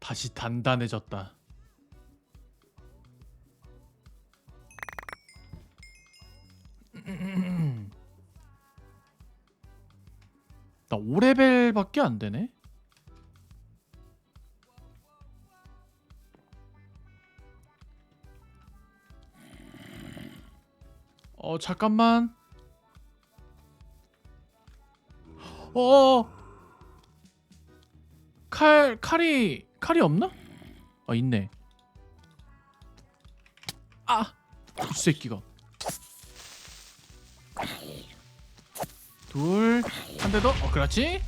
다시 단단해졌다. 나 5레벨밖에 안 되네. 잠깐만. 칼이 없나? 있네. 이 새끼가. 둘, 한 대 더. 그렇지.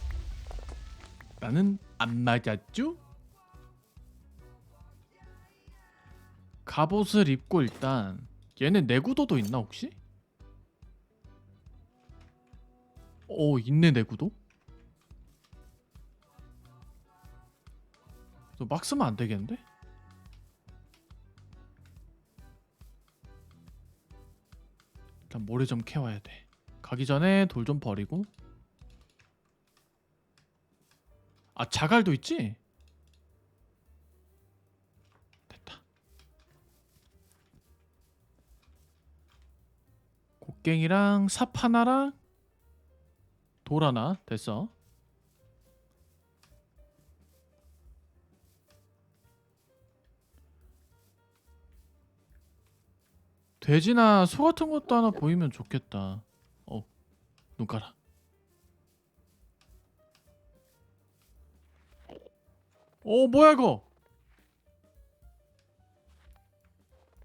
나는 안 맞았죠? 갑옷을 입고 일단 얘네 내구도도 있나 혹시? 있네 내구도. 막 쓰면 안 되겠는데? 일단 모래 좀 캐와야 돼. 가기 전에 돌 좀 버리고. 자갈도 있지? 됐다. 곡괭이랑 삽 하나랑 돌 하나. 됐어. 돼지나 소 같은 것도 하나 보이면 좋겠다. 눈 깔아. 뭐야 이거?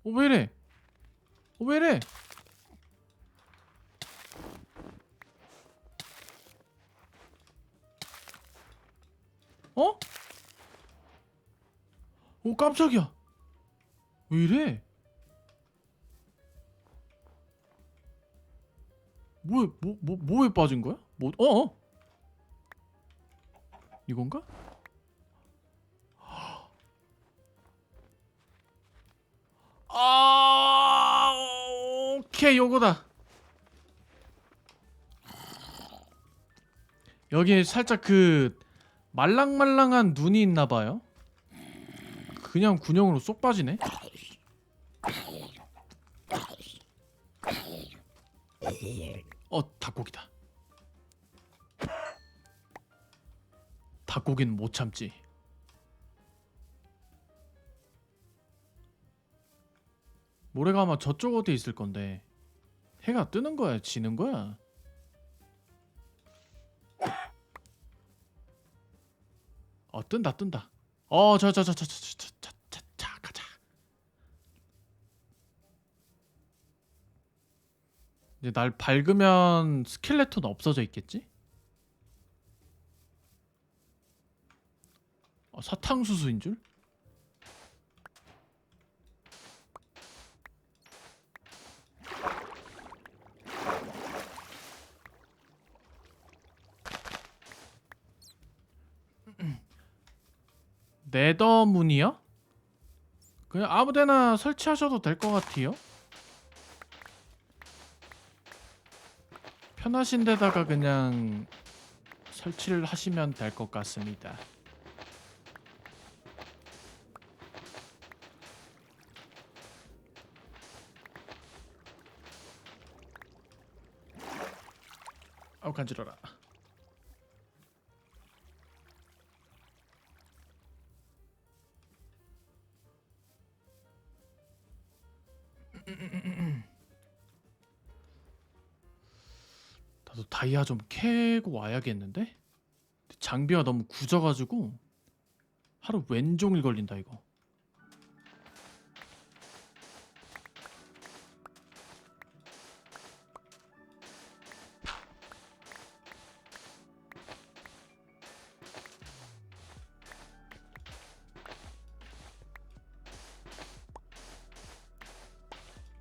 왜 이래? 왜 이래? 어? 깜짝이야. 왜 이래? 뭐에 빠진 거야? 이건가? 오케이, 요거다. 여기 살짝 그 말랑말랑한 눈이 있나 봐요. 그냥 군형으로 쏙 빠지네. 닭고기다. 닭고기는 못 참지. 모래가 아마 저쪽 어디에 있을 건데. 해가 뜨는 거야, 지는 거야? 뜬다. 가자. 이제 날 밝으면 스켈레톤 없어져 있겠지? 사탕수수인 줄? 네더문이요? 그냥 아무데나 설치하셔도 될 것 같아요. 편하신 데다가 그냥 설치를 하시면 될 것 같습니다. 간지러라. 나도 다이아 좀 캐고 와야겠는데? 장비가 너무 굳어가지고 하루 왼종일 걸린다 이거.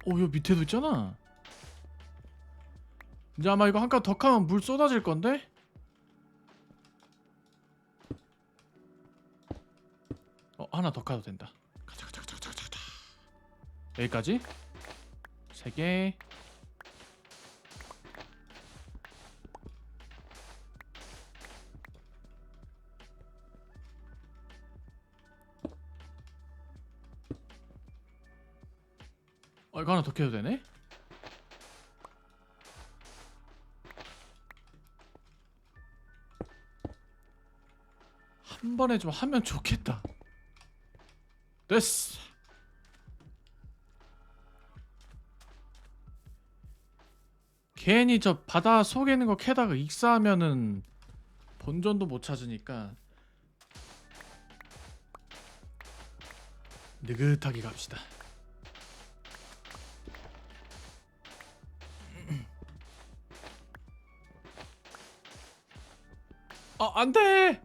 여기 밑에도 있잖아. 이제 아마 이거 한 칸 더 가면 물 쏟아질 건데? 하나 더 가도 된다. 가자. 여기까지? 3개. 이거 하나 더 켜도 되네? 한 번에 좀 하면 좋겠다. 됐어. 괜히 저 바다 속에 있는 거 캐다가 익사하면은 본전도 못 찾으니까 느긋하게 갑시다. 안돼.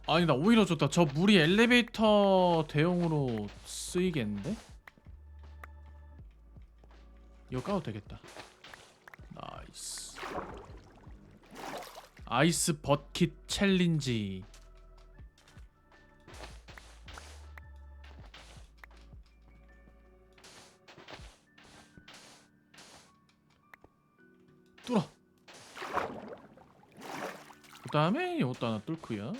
아니다, 오히려 좋다. 저 물이 엘리베이터 대용으로 쓰이겠는데? 이거 까도 되겠다. 나이스. 아이스 버킷 챌린지. 뚫어. 그 다음에 이것도 하나 뚫고요.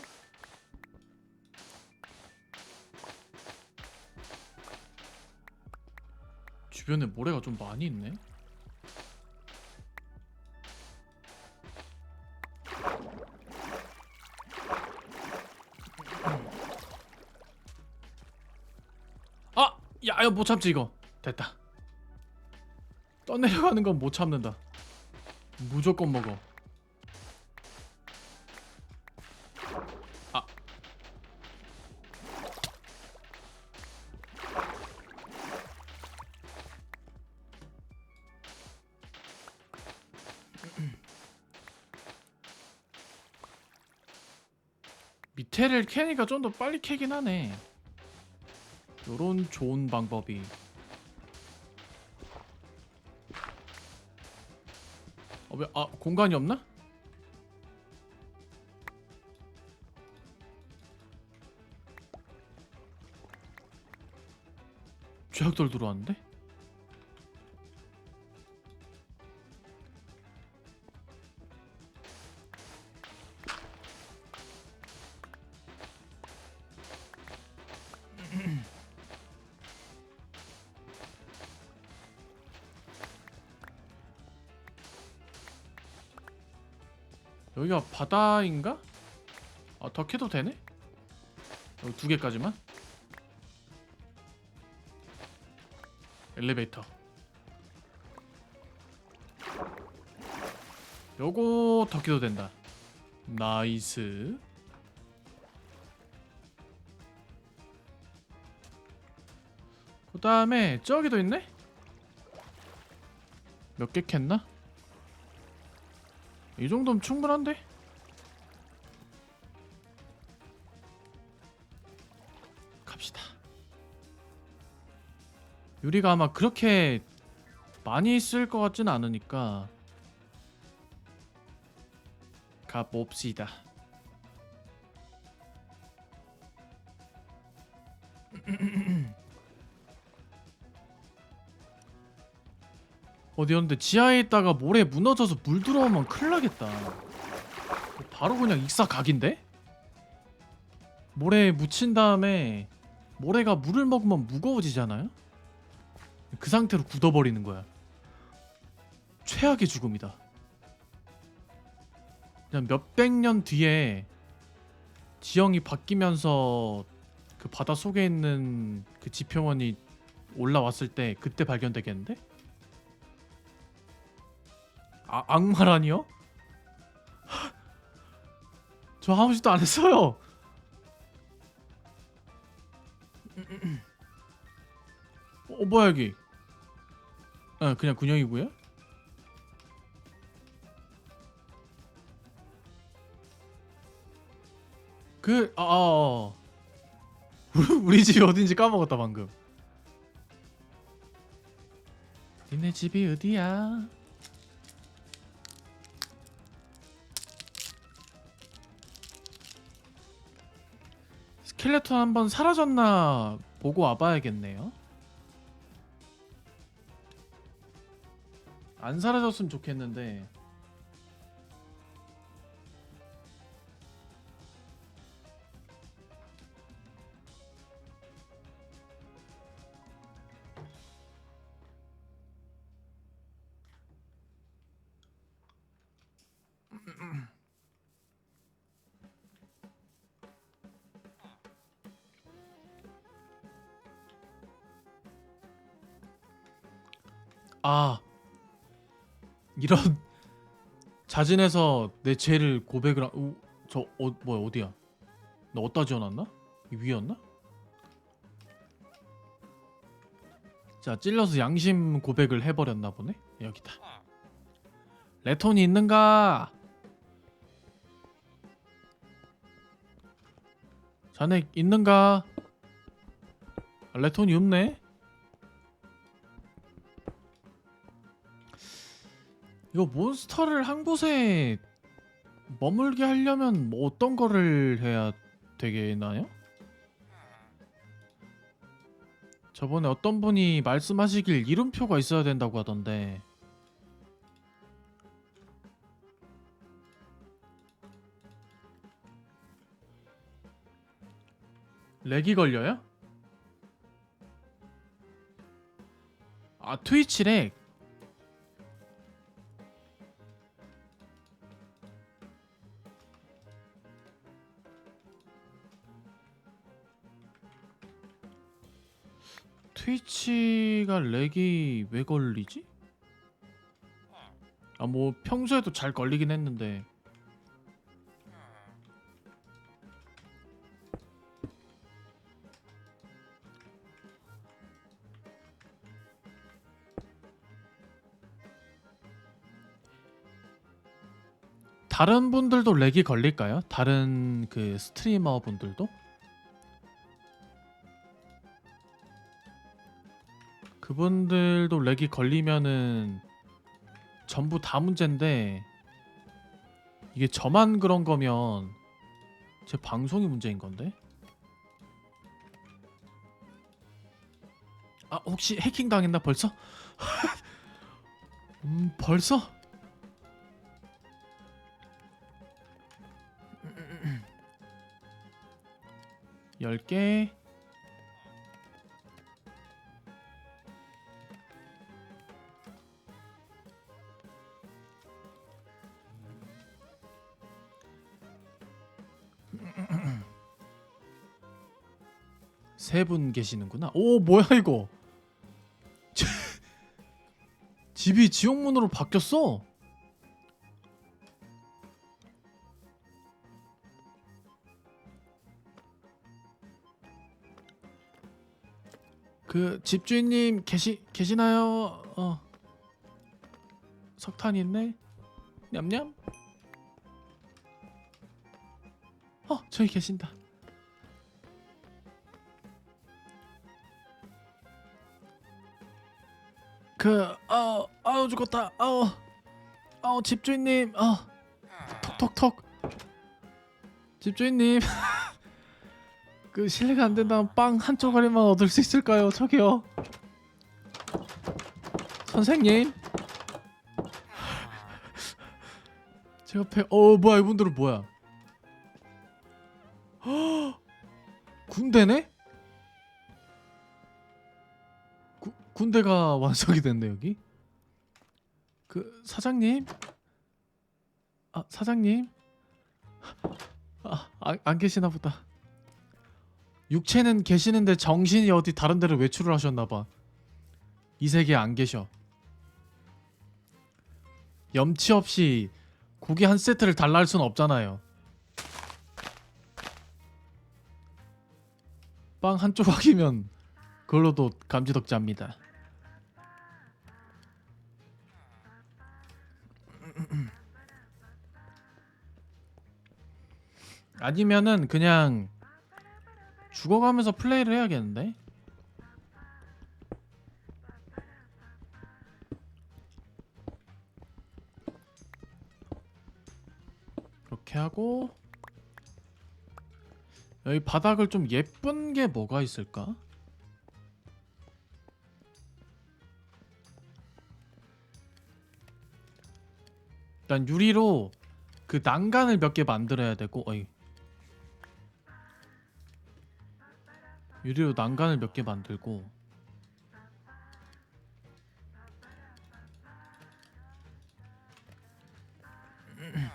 주변에 모래가 좀 많이 있네. 야, 이거 못 참지. 이거 됐다. 떠내려가는 건 못 참는다. 무조건 먹어. 밑에를 캐니까 좀 더 빨리 캐긴 하네. 요런 좋은 방법이. 왜 공간이 없나? 죄악돌 들어왔는데? 여기가 바다인가? 더 캐도 되네? 여기 2개까지만? 엘리베이터. 요거 더 캐도 된다. 나이스. 그 다음에 저기도 있네? 몇 개 캤나? 이 정도면 충분한데? 갑시다. 유리가 아마 그렇게 많이 쓸 것 같진 않으니까 가봅시다. 어디였는데 지하에 있다가 모래 무너져서 물 들어오면 큰일 나겠다. 바로 그냥 익사각인데? 모래에 묻힌 다음에 모래가 물을 먹으면 무거워지잖아요? 그 상태로 굳어버리는 거야. 최악의 죽음이다. 그냥 몇백 년 뒤에 지형이 바뀌면서 그 바다 속에 있는 그 지표면이 올라왔을 때 그때 발견되겠는데? 악마라니요? 저 아무 짓도 안 했어요. 뭐야 여기? 그냥 군형이고요. 우리 집이 어딘지 까먹었다 방금. 니네 집이 어디야? 스켈레톤 한번 사라졌나 보고 와봐야겠네요. 안 사라졌으면 좋겠는데. 아, 이런 자진해서 내 죄를 고백을 뭐야 어디야? 나 어디다 지어놨나? 이 위였나? 자, 찔러서 양심 고백을 해버렸나 보네. 여기다. 레톤이 있는가? 자네 있는가? 아, 레톤이 없네. 이거 몬스터를 한 곳에 머물게 하려면 뭐 어떤 거를 해야 되겠나요? 저번에 어떤 분이 말씀하시길 이름표가 있어야 된다고 하던데. 렉이 걸려요? 아, 트위치 렉. 트위치가 렉이 왜 걸리지? 아, 뭐 평소에도 잘 걸리긴 했는데. 다른 분들도 렉이 걸릴까요? 다른 그 스트리머 분들도? 그분들도 렉이 걸리면은 전부 다 문제인데, 이게 저만 그런 거면 제 방송이 문제인 건데? 아, 혹시 해킹 당했나 벌써? 벌써? 열 개. 세 분 계시는구나. 오, 뭐야 이거? 집이 지옥문으로 바뀌었어. 그 집주인님 계시나요? 석탄이 있네. 냠냠. 저기 계신다. 죽었다. 집주인님. 톡톡톡. 집주인님. 그 실례가 안 된다면 빵 한 쪼가리만 얻을 수 있을까요? 저기요. 선생님. 제 옆에 뭐야 이분들은 뭐야? 군대네? 군대가 완성이 됐네 여기. 그 사장님? 사장님? 안 계시나 보다. 육체는 계시는데 정신이 어디 다른 데로 외출을 하셨나봐. 이 세계에 안 계셔. 염치 없이 고기 한 세트를 달라 할 수는 없잖아요. 빵 한 조각이면 그걸로도 감지덕지합니다. 아니면은 그냥 죽어가면서 플레이를 해야겠는데? 이렇게 하고 여기 바닥을 좀 예쁜 게 뭐가 있을까? 일단 유리로 그 난간을 몇 개 만들어야 되고, 어이. 유리로 난간을 몇 개 만들고.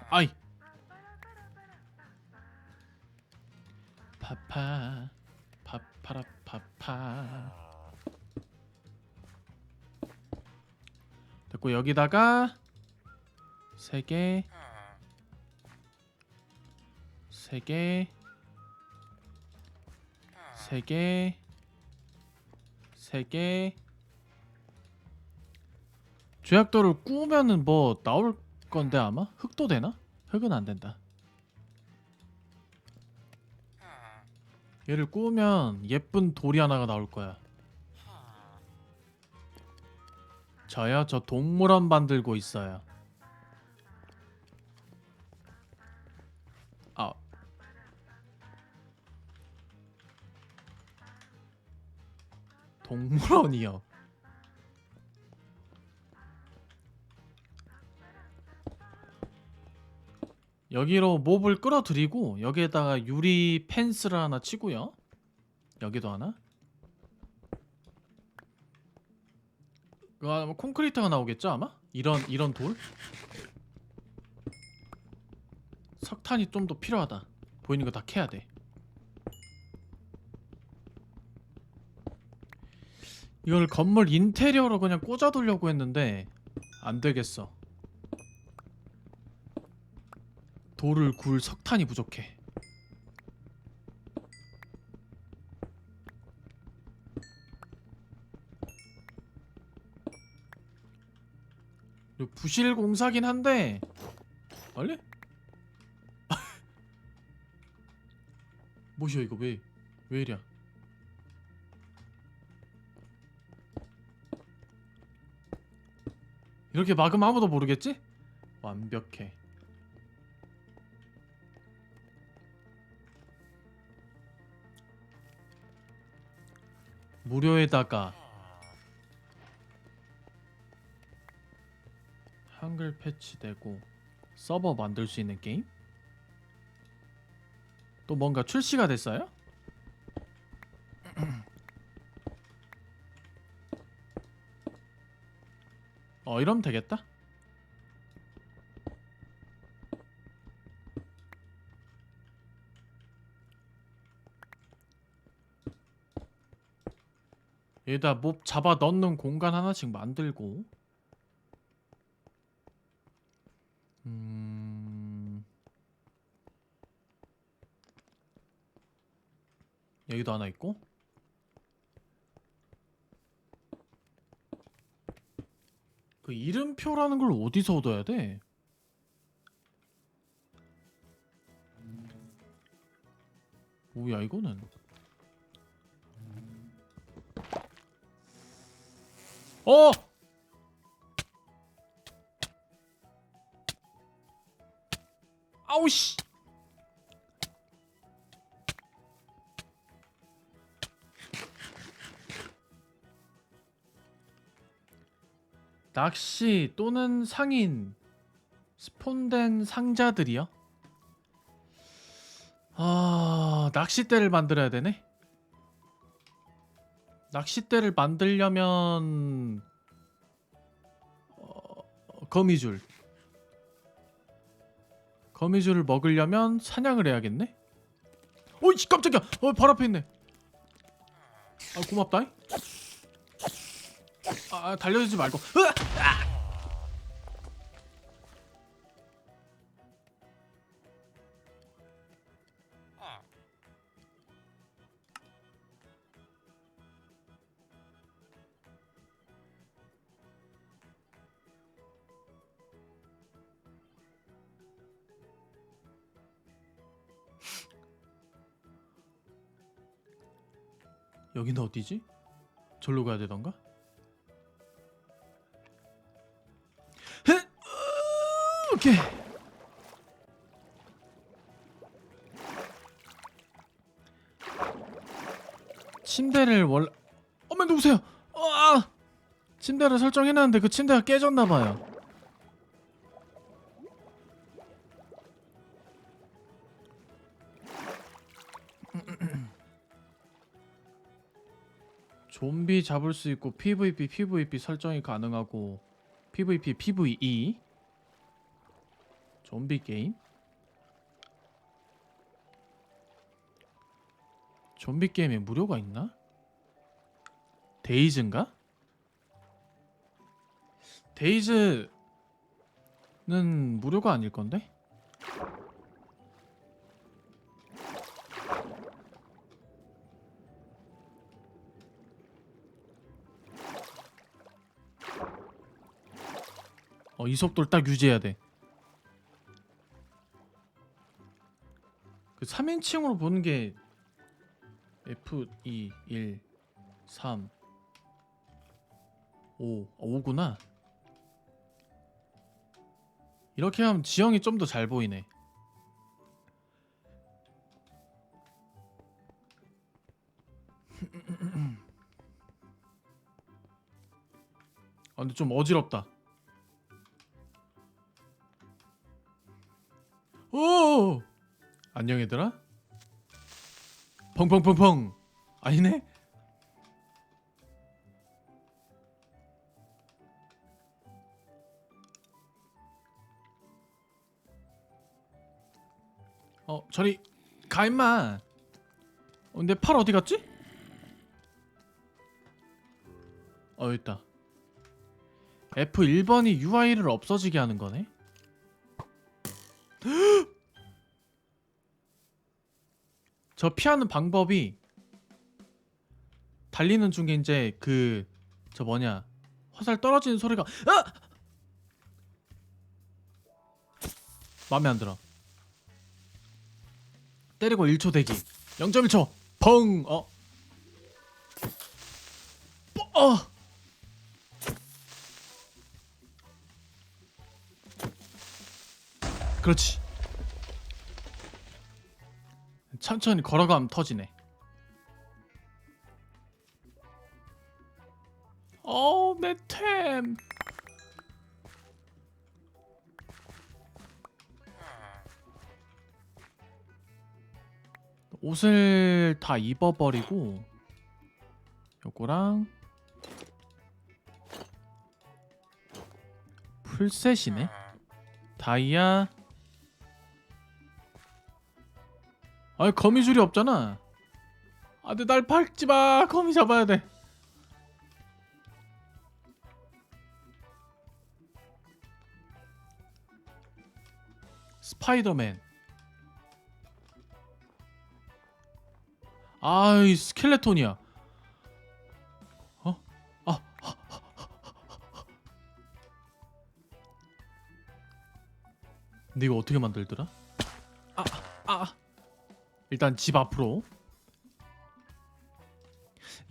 아이. 파파 파파라 파파. 됐고 여기다가 3개 3개 3개 3개. 죄악돌을 꾸우면은 뭐 나올 건데 아마? 흙도 되나? 흙은 안 된다. 얘를 꾸우면 예쁜 돌이 하나가 나올 거야. 저요? 저 동물원 만들고 있어요. 아. 동물원이요. 여기로 몹을 끌어들이고 여기에다가 유리 펜스를 하나 치고요. 여기도 하나. 아마 콘크리트가 나오겠죠 아마? 이런 돌? 석탄이 좀 더 필요하다. 보이는 거 다 캐야 돼. 이걸 건물 인테리어로 그냥 꽂아두려고 했는데 안 되겠어. 돌을 굴 석탄이 부족해. 부실 공사긴 한데 원래? 뭐야 이거 왜 이랴? 이렇게 막으면 아무도 모르겠지? 완벽해. 무료에다가 한글 패치되고 서버 만들 수 있는 게임? 또 뭔가 출시가 됐어요? 이러면 되겠다. 여기다 몹 잡아 넣는 공간 하나씩 만들고. 여기도 하나 있고. 그 이름표라는 걸 어디서 얻어야 돼? 뭐야 이거는? 어! 아우씨! 낚시 또는 상인 스폰된 상자들이요? 낚싯대를 만들어야 되네? 낚싯대를 만들려면 거미줄을 먹으려면 사냥을 해야겠네? 오이씨 깜짝이야! 바로 앞에 있네. 고맙다. 달려들지 말고. 여기는 어디지? 절로 가야 되던가? 오케이. 침대를 어머 누구세요? 침대를 설정해놨는데 그 침대가 깨졌나봐요. 좀비 잡을 수 있고 PVP, PVP 설정이 가능하고 PVP, PVE 좀비 게임? 좀비 게임에 무료가 있나? 데이즈인가? 데이즈는 무료가 아닐 건데? 이 속도를 딱 유지해야 돼. 그 3인칭으로 보는 게 F2, 1, 3, 5, 5구나. 이렇게 하면 지형이 좀 더 잘 보이네. 근데 좀 어지럽다. 오! 안녕 얘들아? 펑펑펑펑. 아니네? 저리 가 임마. 내 팔 어디 갔지? 여기 있다. F1번이 UI를 없어지게 하는 거네. 저 피하는 방법이 달리는 중에 이제 저 뭐냐 화살 떨어지는 소리가 마음에 안 들어. 때리고 1초 대기. 0.1초. 펑. 그렇지. 천천히 걸어가면 터지네. 내 템. 옷을 다 입어버리고 요거랑 풀셋이네. 다이아. 거미줄이 없잖아. 근데 날 밟지마. 거미 잡아야 돼. 스파이더맨. 이 스켈레톤이야. 근데 이거 어떻게 만들더라? 일단 집 앞으로.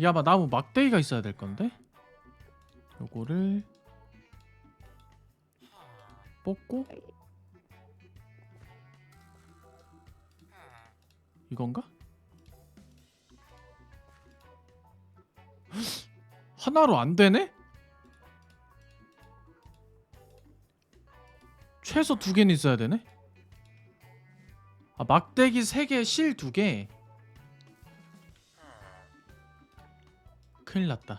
아마 나무 막대기가 있어야 될 건데. 요거를 뽑고 이건가? 하나로 안 되네? 최소 2개는 있어야 되네? 막대기 3개, 실 2개. 큰일 났다.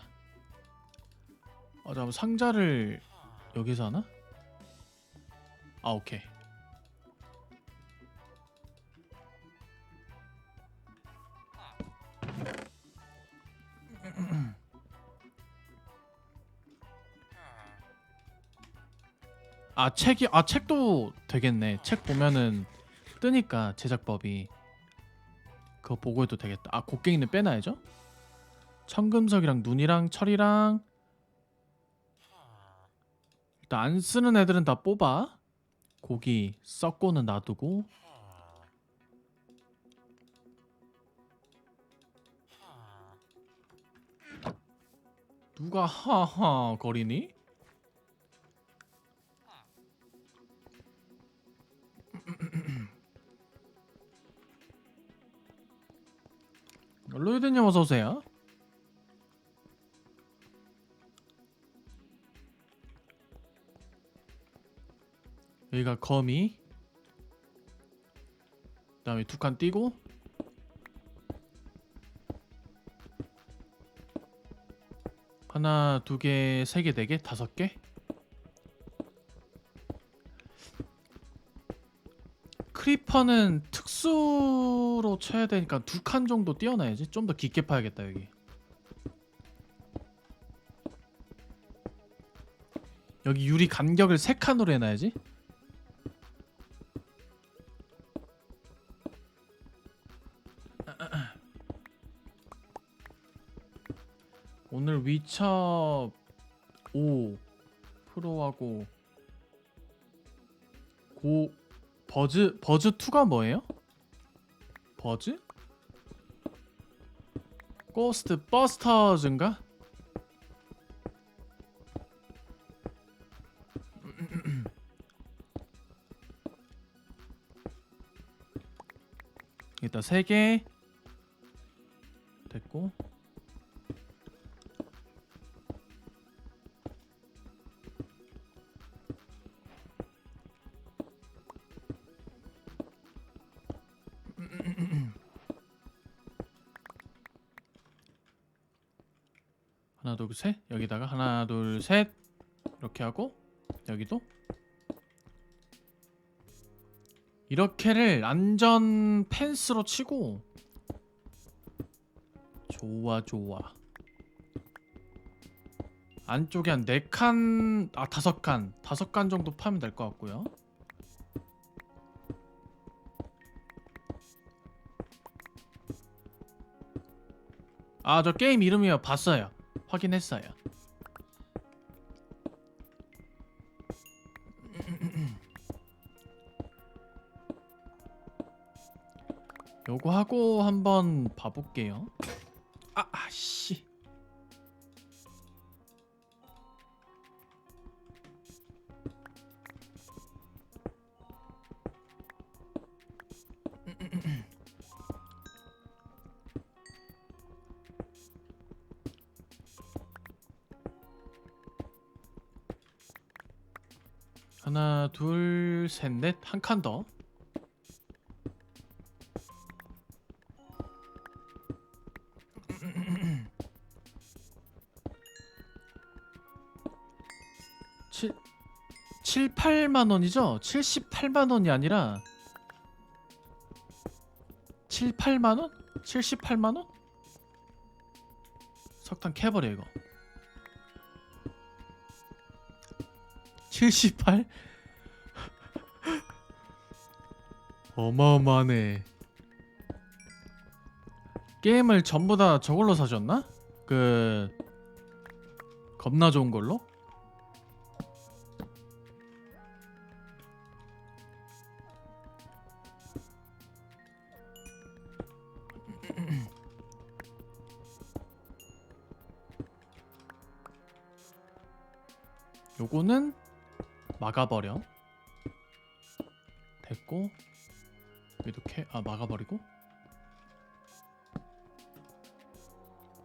잠깐만, 상자를 여기서 하나? 오케이. 책도 되겠네. 책 보면은 뜨니까 제작법이. 그거 보고 해도 되겠다. 곡괭이는 빼놔야죠. 청금석이랑 눈이랑 철이랑. 일단 안 쓰는 애들은 다 뽑아. 고기 썩고는 놔두고. 누가 하하 거리니? 로이드님 어서오세요. 여기가 거미. 그 다음에 2칸 띄고. 하나, 두 개, 세 개, 네 개, 다섯 개. 크리퍼는 특수로 쳐야 되니까 두 칸 정도 띄워놔야지. 좀 더 깊게 파야겠다 여기. 여기 유리 간격을 세 칸으로 해놔야지. 오늘 위쳐 5 프로하고 고 버즈 2가 뭐예요? 버즈? 고스트 버스터즈인가? 일단 3개 됐고 하나 둘 셋 여기다가 하나 둘 셋 이렇게 하고 여기도 이렇게를 안전 펜스로 치고 좋아 좋아 안쪽에 한 4칸 아 5칸 정도 파면 될 것 같고요. 아 저 게임 이름이요 봤어요. 확인했어요. 요거 하고 한번 봐볼게요. 아씨 하나 둘 셋 넷 한 칸 더. 칠 8만원이죠? 78만원이 아니라 8만 원? 78만원? 석탄 캐버려 이거. 78? 어마어마하네. 게임을 전부 다 저걸로 사셨나? 그 겁나 좋은 걸로? 요거는 막아버려. 됐고 이렇게 막아버리고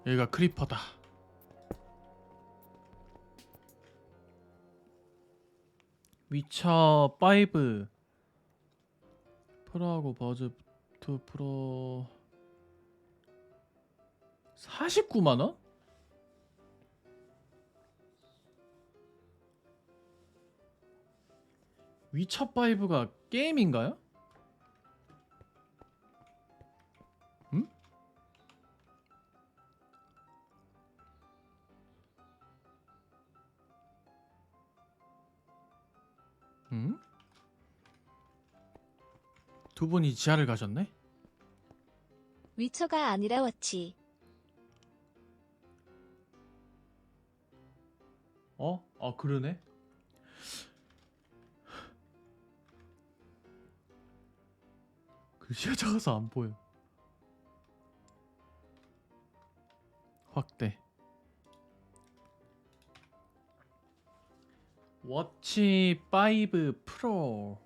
여기가 크리퍼다. 위쳐 5 프로하고 버즈 2 프로 49만원? 위쳐 5가 게임인가요? 음? 음? 두 분이 지하를 가셨네? 위쳐가 아니라 워치. 아 그러네. 글씨가 작아서 안 보여. 확대. 워치 5 프로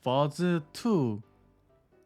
버즈 2